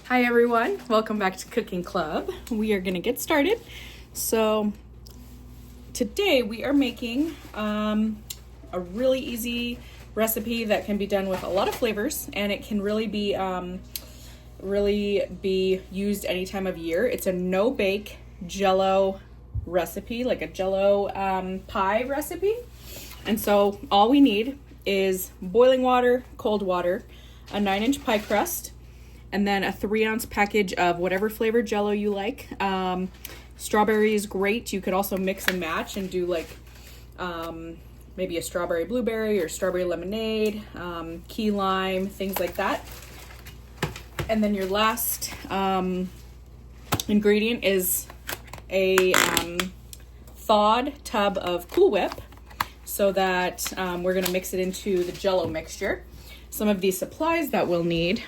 Hi everyone, welcome back to Cooking Club. We are gonna get started. So today we are making a really easy recipe that can be done with a lot of flavors, and it can really be used any time of year. It's a no-bake Jello recipe, like a Jello pie recipe. And so all we need is boiling water, cold water, a 9-inch pie crust, and then a 3-ounce package of whatever flavor Jello you like. Strawberry is great. You could also mix and match and do like maybe a strawberry blueberry or strawberry lemonade, key lime, things like that. And then your last ingredient is a thawed tub of Cool Whip, so that we're gonna mix it into the Jello mixture. Some of these supplies that we'll need: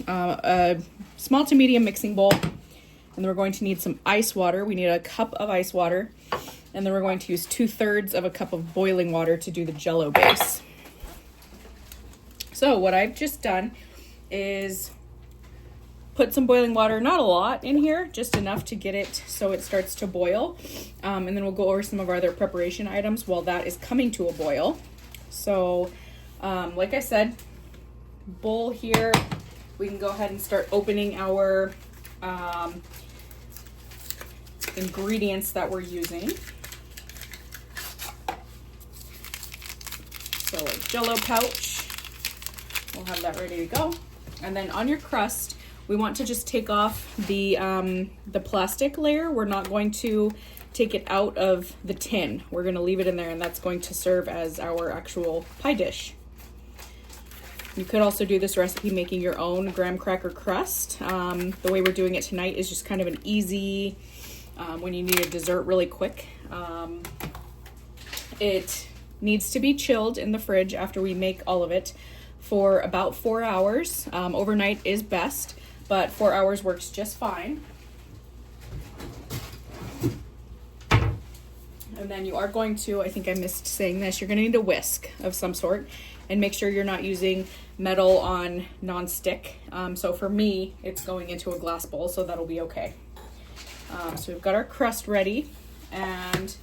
a small to medium mixing bowl, and then we're going to need some ice water. We need a cup of ice water, and then we're going to use 2/3 of a cup of boiling water to do the Jello base. So what I've just done is put some boiling water, not a lot in here, just enough to get it so it starts to boil. And then we'll go over some of our other preparation items while that is coming to a boil. So like I said, bowl here. We can go ahead and start opening our ingredients that we're using. So a Jello pouch, we'll have that ready to go. And then on your crust, we want to just take off the plastic layer. We're not going to take it out of the tin. We're going to leave it in there, and that's going to serve as our actual pie dish. You could also do this recipe making your own graham cracker crust. The way we're doing it tonight is just kind of an easy, when you need a dessert really quick. It needs to be chilled in the fridge after we make all of it for about 4 hours. Overnight is best, but 4 hours works just fine. And then you are going to, I think I missed saying this, you're going to need a whisk of some sort, and make sure you're not using metal on non-stick. So for me, it's going into a glass bowl, so that'll be okay. So we've got our crust ready, and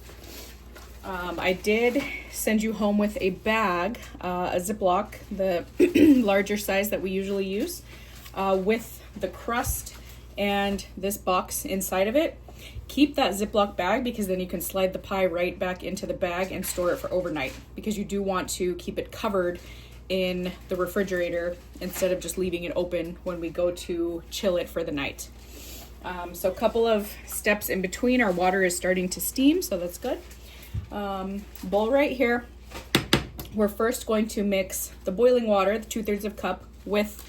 I did send you home with a bag, a ziplock, the larger size that we usually use, with the crust and this box inside of it. Keep that Ziploc bag, because then you can slide the pie right back into the bag and store it for overnight, because you do want to keep it covered in the refrigerator instead of just leaving it open when we go to chill it for the night. So a couple of steps in between. Our water is starting to steam, so that's good. Bowl right here. We're first going to mix the boiling water, the 2/3 of a cup, with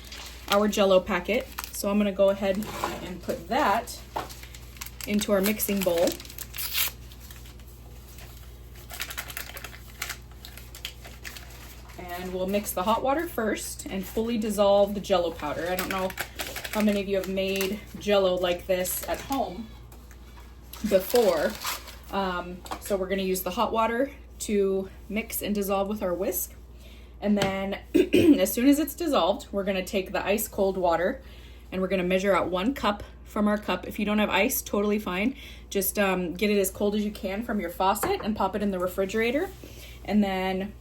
our Jello packet. So I'm going to go ahead and put that into our mixing bowl. And we'll mix the hot water first and fully dissolve the Jello powder. I don't know how many of you have made Jello like this at home before. So we're going to use the hot water to mix and dissolve with our whisk. And then as soon as it's dissolved, we're going to take the ice cold water and we're going to measure out 1 cup from our cup. If you don't have ice, totally fine. Just get it as cold as you can from your faucet and pop it in the refrigerator. And then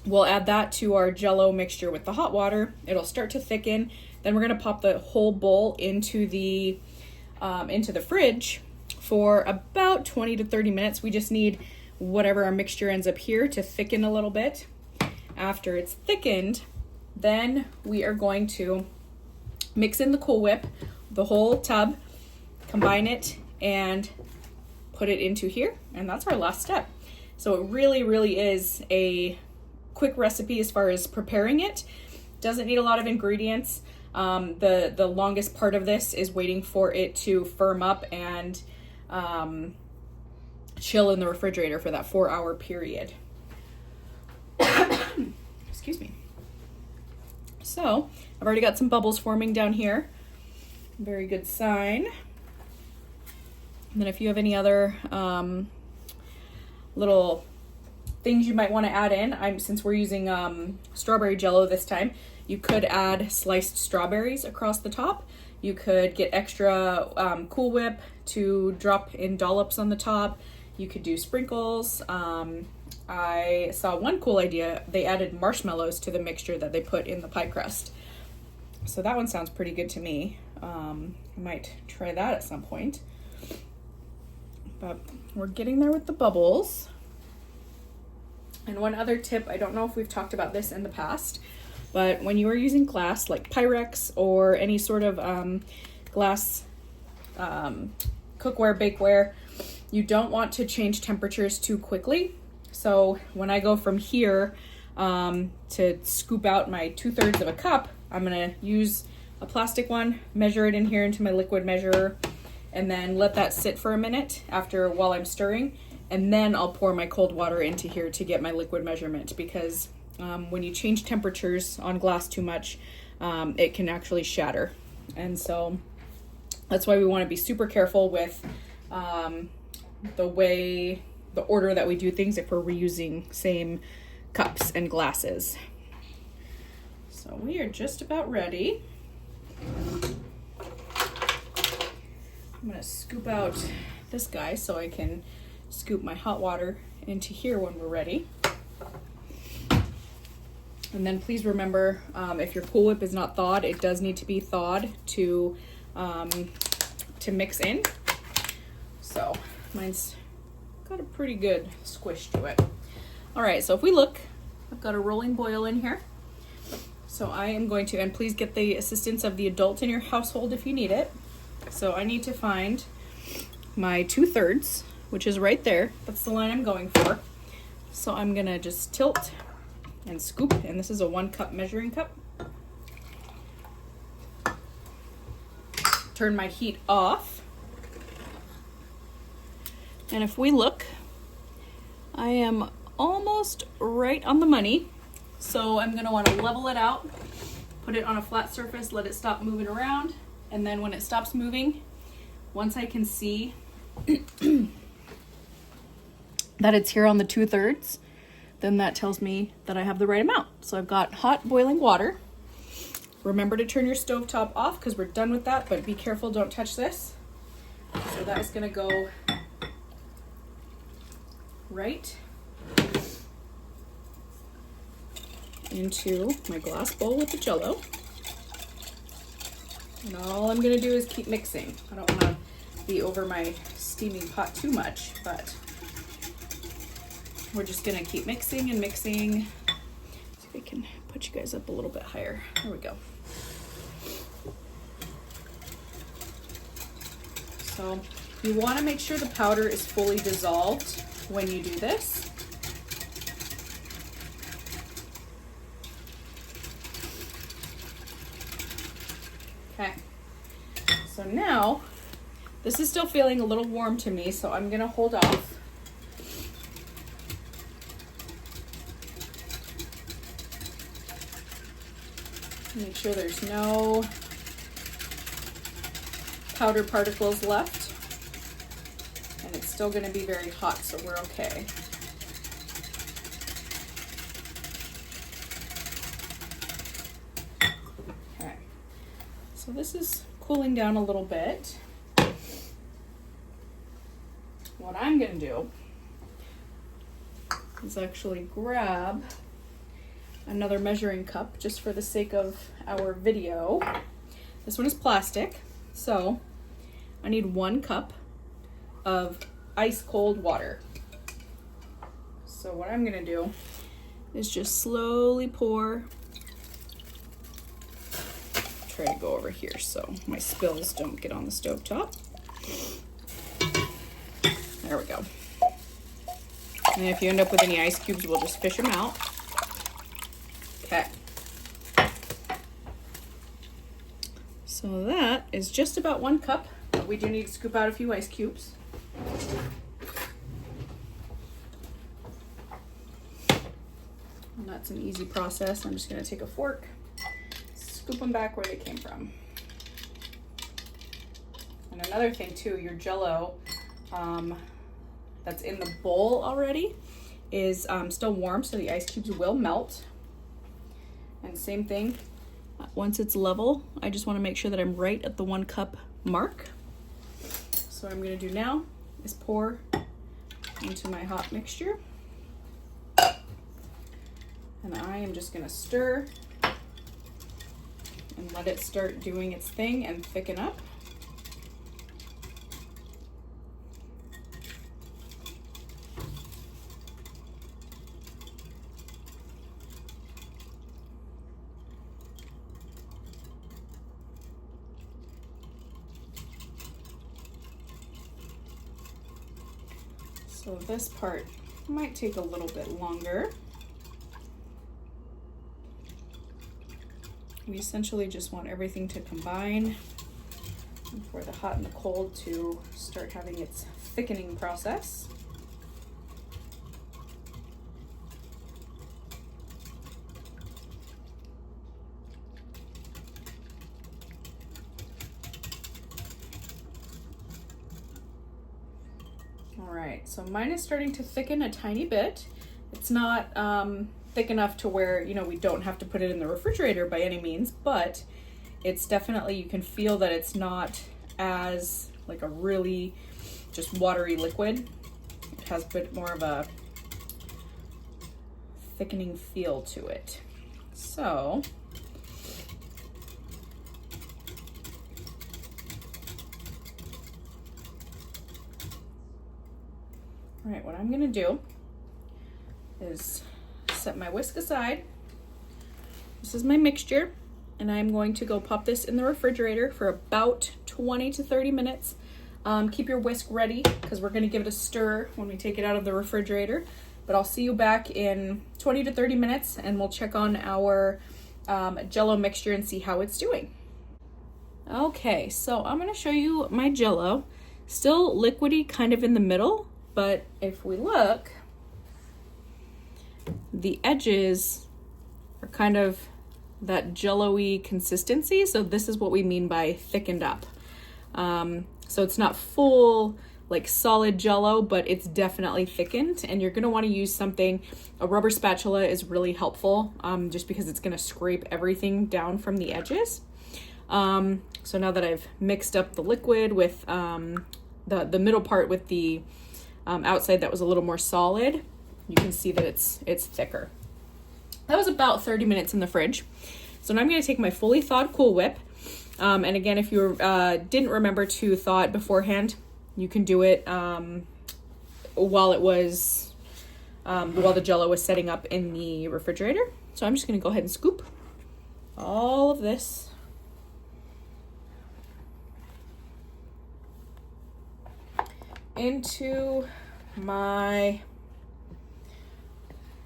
we'll add that to our Jello mixture with the hot water. It'll start to thicken. Then we're going to pop the whole bowl into the fridge for about 20 to 30 minutes. We just need whatever our mixture ends up here to thicken a little bit. After it's thickened, then we are going to mix in the Cool Whip, the whole tub, combine it, and put it into here. And that's our last step. So it really, really is a quick recipe as far as preparing it. Doesn't need a lot of ingredients. The longest part of this is waiting for it to firm up and chill in the refrigerator for that 4-hour period. Excuse me. So I've already got some bubbles forming down here. Very good sign. And then if you have any other little things you might want to add in, since we're using strawberry Jello this time, You could add sliced strawberries across the top. You could get extra Cool Whip to drop in dollops on the top. You could do sprinkles. I saw one cool idea. They added marshmallows to the mixture that they put in the pie crust. So that one sounds pretty good to me. I might try that at some point. But we're getting there with the bubbles. And one other tip, I don't know if we've talked about this in the past, but when you are using glass like Pyrex or any sort of glass cookware, bakeware, you don't want to change temperatures too quickly. So when I go from here to scoop out my 2/3 of a cup, I'm gonna use a plastic one, measure it in here into my liquid measurer, and then let that sit for a minute while I'm stirring, and then I'll pour my cold water into here to get my liquid measurement, because when you change temperatures on glass too much, it can actually shatter. And so that's why we want to be super careful with the order that we do things if we're reusing same cups and glasses. So we are just about ready. I'm gonna scoop out this guy so I can scoop my hot water into here when we're ready. And then please remember, if your Cool Whip is not thawed, it does need to be thawed to mix in. So mine's got a pretty good squish to it. All right, so if we look, I've got a rolling boil in here. So I am going to, and please get the assistance of the adult in your household if you need it. So I need to find my 2/3, which is right there. That's the line I'm going for. So I'm gonna just tilt and scoop, and this is a 1 cup measuring cup. Turn my heat off. And if we look, I am almost right on the money. So I'm gonna wanna level it out, put it on a flat surface, let it stop moving around. And then when it stops moving, once I can see that it's here on the 2/3, then that tells me that I have the right amount. So I've got hot boiling water. Remember to turn your stovetop off because we're done with that, but be careful, don't touch this. So that is gonna go right into my glass bowl with the Jello. And all I'm gonna do is keep mixing. I don't wanna be over my steaming pot too much, but we're just gonna keep mixing and mixing. See if I can put you guys up a little bit higher. There we go. So you wanna make sure the powder is fully dissolved when you do this. Okay, so now this is still feeling a little warm to me, so I'm gonna hold off. Make sure there's no powder particles left, and it's still gonna be very hot, so we're okay. Okay, so this is cooling down a little bit. What I'm gonna do is actually grab another measuring cup just for the sake of our video. This one is plastic, so I need 1 cup of ice cold water. So what I'm gonna do is just slowly pour. Try to go over here so my spills don't get on the stovetop. There we go. And if you end up with any ice cubes, we'll just fish them out. Okay. So that is just about 1 cup, but we do need to scoop out a few ice cubes. And that's an easy process. I'm just gonna take a fork, scoop them back where they came from. And another thing too, your Jello that's in the bowl already is still warm, so the ice cubes will melt. And same thing Once it's level, I just want to make sure that I'm right at the 1 cup mark. So what I'm going to do now is pour into my hot mixture. And I am just going to stir and let it start doing its thing and thicken up. So this part might take a little bit longer. We essentially just want everything to combine and for the hot and the cold to start having its thickening process. All right, so mine is starting to thicken a tiny bit. It's not thick enough to where, you know, we don't have to put it in the refrigerator by any means, but it's definitely, you can feel that it's not as like a really just watery liquid. It has a bit more of a thickening feel to it. So all right, what I'm gonna do is set my whisk aside. This is my mixture, and I'm going to go pop this in the refrigerator for about 20 to 30 minutes. Keep your whisk ready because we're gonna give it a stir when we take it out of the refrigerator. But I'll see you back in 20 to 30 minutes and we'll check on our Jello mixture and see how it's doing. Okay, so I'm gonna show you my Jello. Still liquidy, kind of in the middle, but if we look, the edges are kind of that jello-y consistency. So this is what we mean by thickened up. So it's not full, like solid Jello, but it's definitely thickened, and you're gonna wanna use something, a rubber spatula is really helpful, just because it's gonna scrape everything down from the edges. So now that I've mixed up the liquid with the middle part with the outside that was a little more solid, you can see that it's thicker. That was about 30 minutes in the fridge. So now I'm going to take my fully thawed Cool Whip. And again, if you didn't remember to thaw it beforehand, you can do it while the Jello was setting up in the refrigerator. So I'm just going to go ahead and scoop all of this into my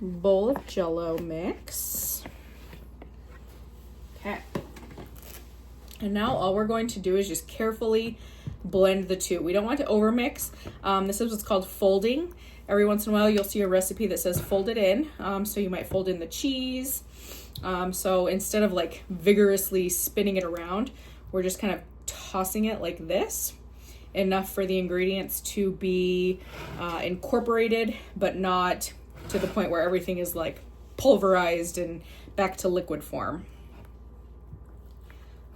bowl of Jello mix. Okay. And now all we're going to do is just carefully blend the two. We don't want to overmix. This is what's called folding. Every once in a while you'll see a recipe that says fold it in. So you might fold in the cheese. So instead of like vigorously spinning it around, we're just kind of tossing it like this, enough for the ingredients to be incorporated, but not to the point where everything is like pulverized and back to liquid form.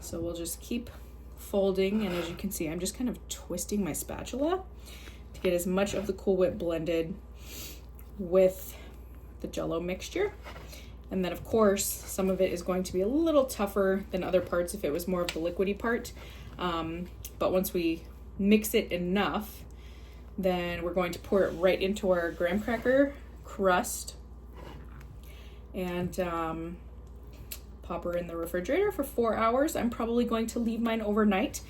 So we'll just keep folding, and as you can see, I'm just kind of twisting my spatula to get as much of the Cool Whip blended with the Jello mixture. And then of course, some of it is going to be a little tougher than other parts if it was more of the liquidy part. But once we mix it enough, then we're going to pour it right into our graham cracker crust and pop her in the refrigerator for 4 hours. I'm probably going to leave mine overnight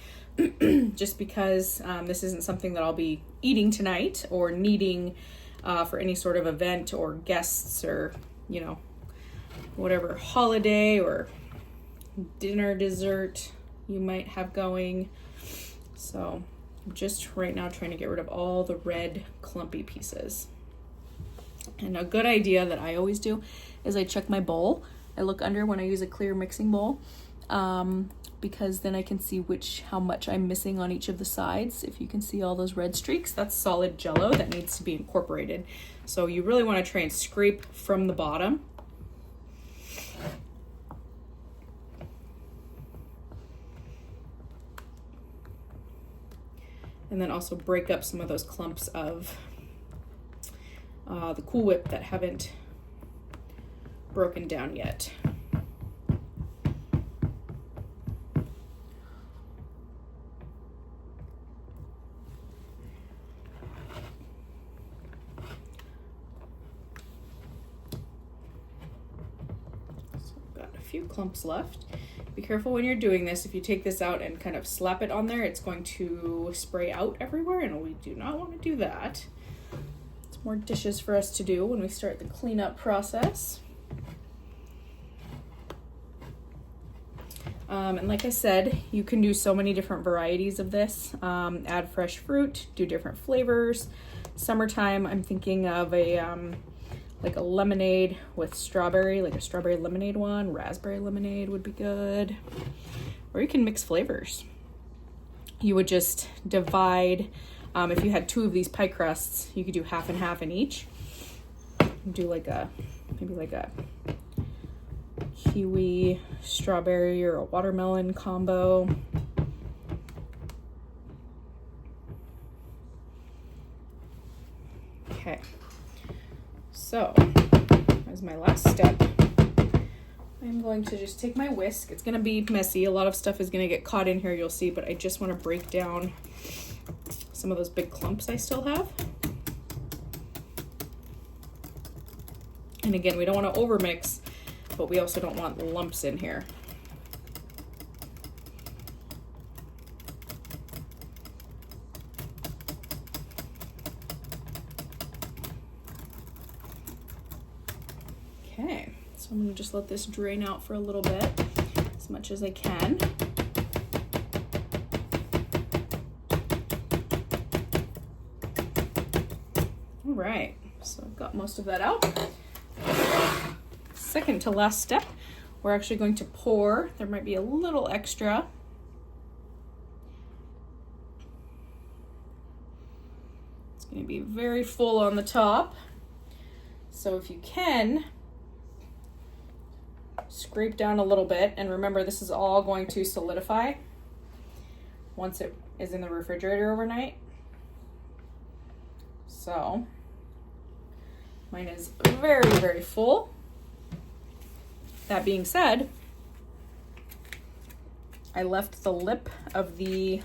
just because this isn't something that I'll be eating tonight or needing for any sort of event or guests or, you know, whatever holiday or dinner dessert you might have going. So I'm just right now trying to get rid of all the red clumpy pieces. And a good idea that I always do is I check my bowl. I look under when I use a clear mixing bowl, because then I can see how much I'm missing on each of the sides. If you can see all those red streaks, that's solid Jello that needs to be incorporated. So you really want to try and scrape from the bottom. and then also break up some of those clumps of the Cool Whip that haven't broken down yet. Few clumps left. Be careful when you're doing this. If you take this out and kind of slap it on there, it's going to spray out everywhere, and we do not want to do that. It's more dishes for us to do when we start the cleanup process. And like I said, you can do so many different varieties of this. Add fresh fruit, do different flavors. Summertime, I'm thinking of like a lemonade with strawberry, like a strawberry lemonade one. Raspberry lemonade would be good. Or you can mix flavors. You would just divide, if you had 2 of these pie crusts, you could do half and half in each. Do like maybe like a kiwi, strawberry, or a watermelon combo. Okay. So, as my last step, I'm going to just take my whisk. It's going to be messy. A lot of stuff is going to get caught in here, you'll see, but I just want to break down some of those big clumps I still have. And again, we don't want to overmix, but we also don't want lumps in here. Okay, so I'm going to just let this drain out for a little bit, as much as I can. All right, so I've got most of that out. Second to last step, we're actually going to pour. There might be a little extra. It's going to be very full on the top. So if you can, scrape down a little bit, and remember this is all going to solidify once it is in the refrigerator overnight. So mine is very, very full. That being said, I left the lip of the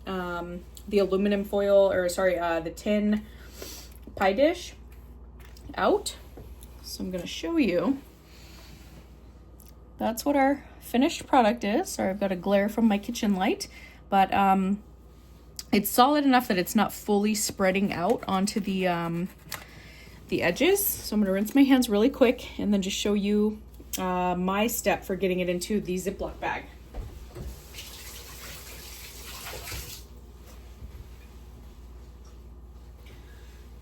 aluminum foil, or sorry, the tin pie dish out. So I'm going to show you. That's what our finished product is. Sorry, I've got a glare from my kitchen light, but it's solid enough that it's not fully spreading out onto the edges. So I'm going to rinse my hands really quick and then just show you my step for getting it into the Ziploc bag.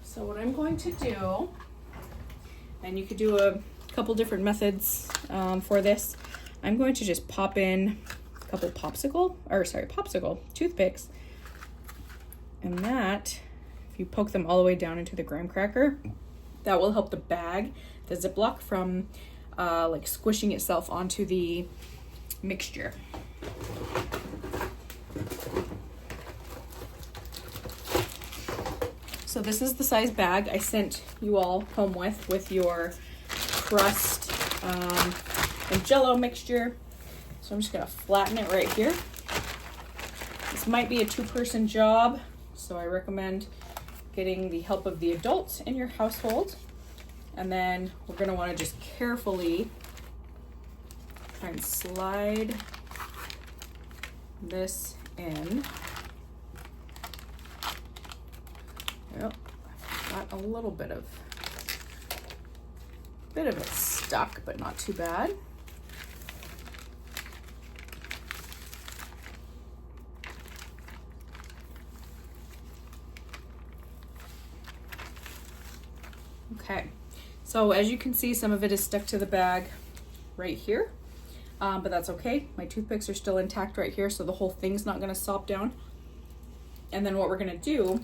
So what I'm going to do, and you could do a couple different methods for this, I'm going to just pop in a couple popsicle toothpicks, and that, if you poke them all the way down into the graham cracker, that will help the bag, the Ziploc, from like squishing itself onto the mixture. So this is the size bag I sent you all home with your crust and Jello mixture. So I'm just gonna flatten it right here. This might be a 2-person job, so I recommend getting the help of the adults in your household. And then we're gonna wanna just carefully try and slide this in. Yep, got a little bit of it stuck, but not too bad. Okay, so as you can see, some of it is stuck to the bag right here, but that's okay. My toothpicks are still intact right here, so the whole thing's not gonna sop down. And then what we're gonna do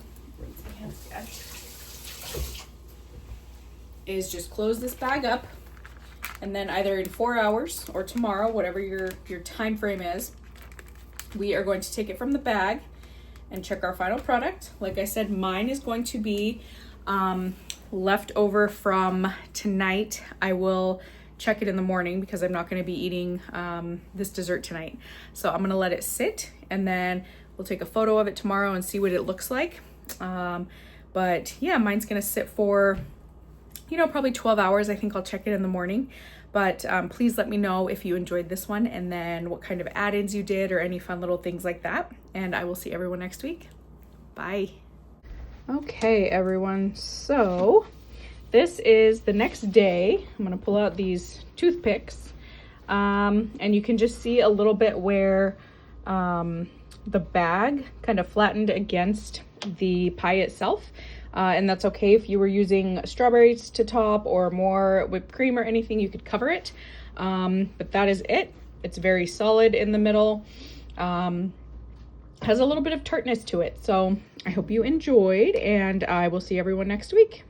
is just close this bag up, and then either in 4 hours or tomorrow, whatever your time frame is, we are going to take it from the bag and check our final product. Like I said, mine is going to be left over from tonight. I will check it in the morning because I'm not going to be eating this dessert tonight. So I'm going to let it sit, and then we'll take a photo of it tomorrow and see what it looks like. But yeah, mine's going to sit for, you know, probably 12 hours. I think I'll check it in the morning. But please let me know if you enjoyed this one, and then what kind of add-ins you did or any fun little things like that. And I will see everyone next week. Bye. Okay, everyone. So this is the next day. I'm going to pull out these toothpicks. And you can just see a little bit where the bag kind of flattened against the pie itself. And that's okay if you were using strawberries to top or more whipped cream or anything, you could cover it. But that is it. It's very solid in the middle. Has a little bit of tartness to it. So I hope you enjoyed, and I will see everyone next week.